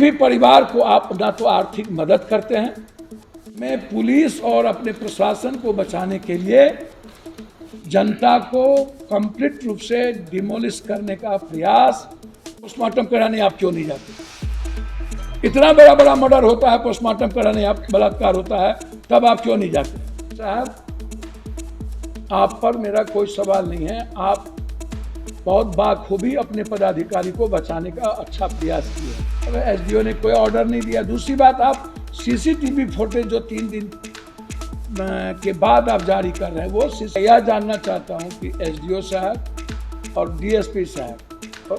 भी परिवार को आप ना तो आर्थिक मदद करते हैं। मैं पुलिस और अपने प्रशासन को बचाने के लिए जनता को कंप्लीट रूप से डिमोलिश करने का प्रयास, पोस्टमार्टम कराने आप क्यों नहीं जाते? इतना बड़ा बड़ा मर्डर होता है, पोस्टमार्टम कराने आप, बलात्कार होता है, तब आप क्यों नहीं जाते? साहब, आप पर मेरा कोई सवाल नहीं है, आप बहुत बाखूबी अपने पदाधिकारी को बचाने का अच्छा प्रयास किया। अब एसडीओ ने कोई ऑर्डर नहीं दिया। दूसरी बात, आप सीसीटीवी फुटेज जो 3 दिन के बाद आप जारी कर रहे हैं, वो यह जानना चाहता हूं कि एसडीओ साहब और डीएसपी साहब,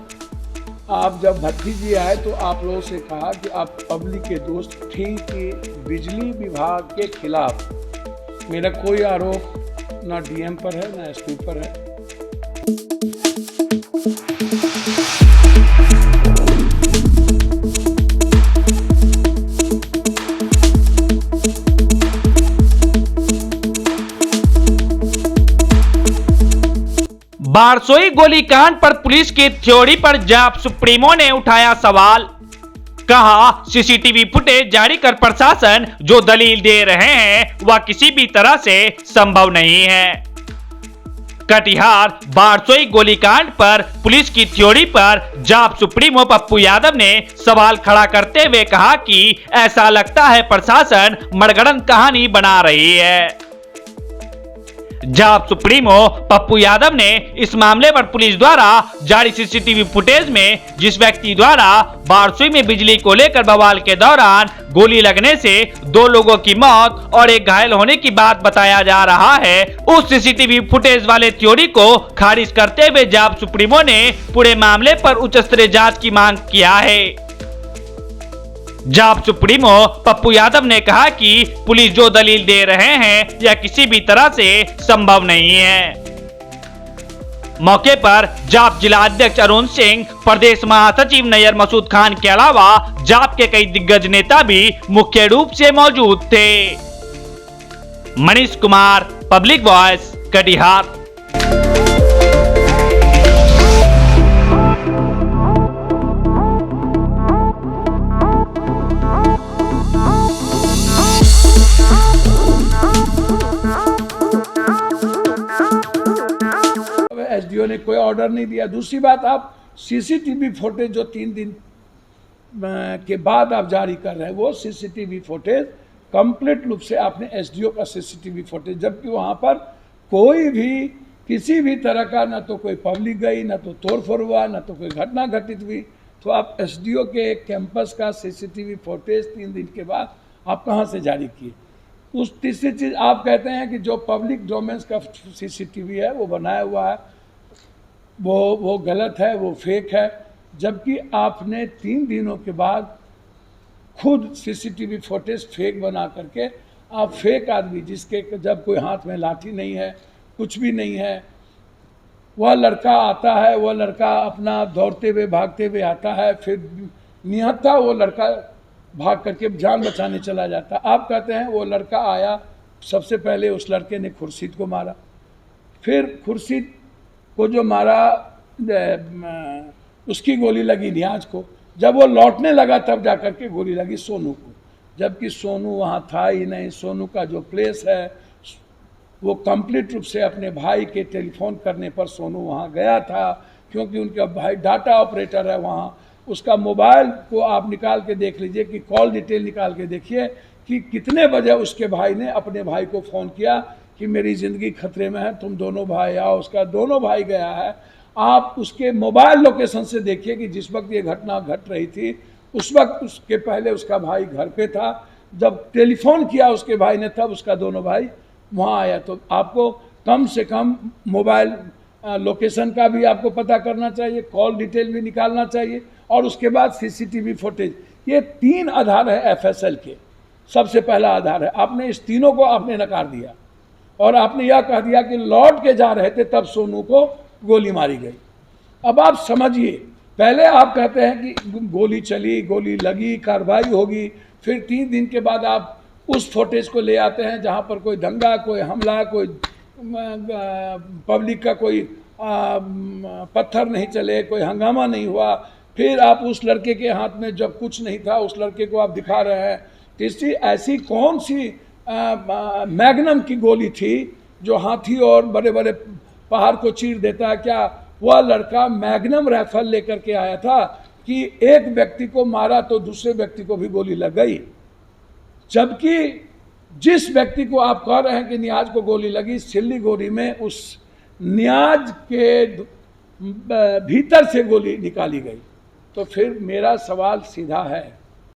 आप जब भर्ती जी आए तो आप लोगों से कहा कि आप पब्लिक के दोस्त थी कि बिजली विभाग के खिलाफ मेरा कोई आरोप ना डीएम पर है ना एसपी पर है। बारसोई गोलीकांड पर पुलिस की थ्योरी पर जाप सुप्रीमो ने उठाया सवाल। कहा, सीसीटीवी फुटेज जारी कर प्रशासन जो दलील दे रहे हैं वह किसी भी तरह से संभव नहीं है। कटिहार बारसोई गोलीकांड पर पुलिस की थ्योरी पर जाप सुप्रीमो पप्पू यादव ने सवाल खड़ा करते हुए कहा कि ऐसा लगता है प्रशासन मनगढ़ंत कहानी बना रही है। जाप सुप्रीमो पप्पू यादव ने इस मामले पर पुलिस द्वारा जारी सीसीटीवी फुटेज में जिस व्यक्ति द्वारा बारसोई में बिजली को लेकर बवाल के दौरान गोली लगने से 2 लोगों की मौत और 1 घायल होने की बात बताया जा रहा है, उस सीसीटीवी फुटेज वाले थ्योरी को खारिज करते हुए जाप सुप्रीमो ने पूरे मामले पर उच्च स्तरीय जांच की मांग किया है। जाप सुप्रीमो पप्पू यादव ने कहा कि पुलिस जो दलील दे रहे हैं यह किसी भी तरह से संभव नहीं है। मौके पर जाप जिला अध्यक्ष अरुण सिंह, प्रदेश महासचिव नैयर मसूद खान के अलावा जाप के कई दिग्गज नेता भी मुख्य रूप से मौजूद थे। Manish Kumar, public voice, Katihar. SDO ने कोई ऑर्डर नहीं दिया। दूसरी बात, आप सीसीटीवी फुटेज जो 3 दिन के बाद आप जारी कर रहे हैं, वो सीसीटीवी फुटेज कंप्लीट रूप से आपने एसडीओ का सीसीटीवी फुटेज, जबकि वहाँ पर कोई भी किसी भी तरह का ना तो कोई पब्लिक गई, ना तो तोड़फोड़ हुआ, ना तो कोई घटना घटित हुई, तो आप एसडीओ के कैंपस का सीसीटीवी फुटेज 3 दिन के बाद आप कहाँ से जारी किए? उस तीसरी चीज़, आप कहते हैं कि जो पब्लिक डोमेन्स का सीसीटीवी है वो बनाया हुआ है, वो गलत है, वो फेक है, जबकि आपने 3 दिनों के बाद खुद सीसीटीवी फुटेज फेक बना करके, आप फेक आदमी जिसके जब कोई हाथ में लाठी नहीं है, कुछ भी नहीं है, वह लड़का आता है, वह लड़का अपना दौड़ते हुए भागते हुए आता है, फिर निहत्था वो लड़का भाग करके जान बचाने चला जाता। आप कहते हैं वो लड़का आया, सबसे पहले उस लड़के ने खुर्शीद को मारा, फिर खुर्शीद को जो मारा उसकी गोली लगी नियाज को, जब वो लौटने लगा तब जाकर के गोली लगी सोनू को, जबकि सोनू वहाँ था ही नहीं। सोनू का जो प्लेस है वो कंप्लीट रूप से अपने भाई के टेलीफोन करने पर सोनू वहाँ गया था, क्योंकि उनका भाई डाटा ऑपरेटर है वहाँ। उसका मोबाइल को आप निकाल के देख लीजिए कि कॉल डिटेल निकाल के देखिए कि कितने बजे उसके भाई ने अपने भाई को फ़ोन किया कि मेरी ज़िंदगी खतरे में है, तुम दोनों भाई आओ। उसका दोनों भाई गया है। आप उसके मोबाइल लोकेशन से देखिए कि जिस वक्त ये घटना घट रही थी उस वक्त उसके पहले उसका भाई घर पे था, जब टेलीफोन किया उसके भाई ने तब उसका दोनों भाई वहाँ आया। तो आपको कम से कम मोबाइल लोकेशन का भी आपको पता करना चाहिए, कॉल डिटेल भी निकालना चाहिए, और उसके बाद सीसीटीवी फुटेज। ये 3 आधार है एफएसएल के। सबसे पहला आधार है, आपने इस तीनों को आपने नकार दिया और आपने यह कह दिया कि लौट के जा रहे थे तब सोनू को गोली मारी गई। अब आप समझिए, पहले आप कहते हैं कि गोली चली, गोली लगी, कार्रवाई होगी, फिर 3 दिन के बाद आप उस फुटेज को ले आते हैं जहां पर कोई दंगा, कोई हमला, कोई पब्लिक का कोई पत्थर नहीं चले, कोई हंगामा नहीं हुआ, फिर आप उस लड़के के हाथ में जब कुछ नहीं था उस लड़के को आप दिखा रहे हैं। तीसरी, ऐसी कौन सी मैग्नम की गोली थी जो हाथी और बड़े बड़े पहाड़ को चीर देता है? क्या वह लड़का मैग्नम राइफल लेकर के आया था कि एक व्यक्ति को मारा तो दूसरे व्यक्ति को भी गोली लग गई? जबकि जिस व्यक्ति को आप कह रहे हैं कि नियाज को गोली लगी, सिल्लीगुड़ी में उस नियाज के भीतर से गोली निकाली गई। तो फिर मेरा सवाल सीधा है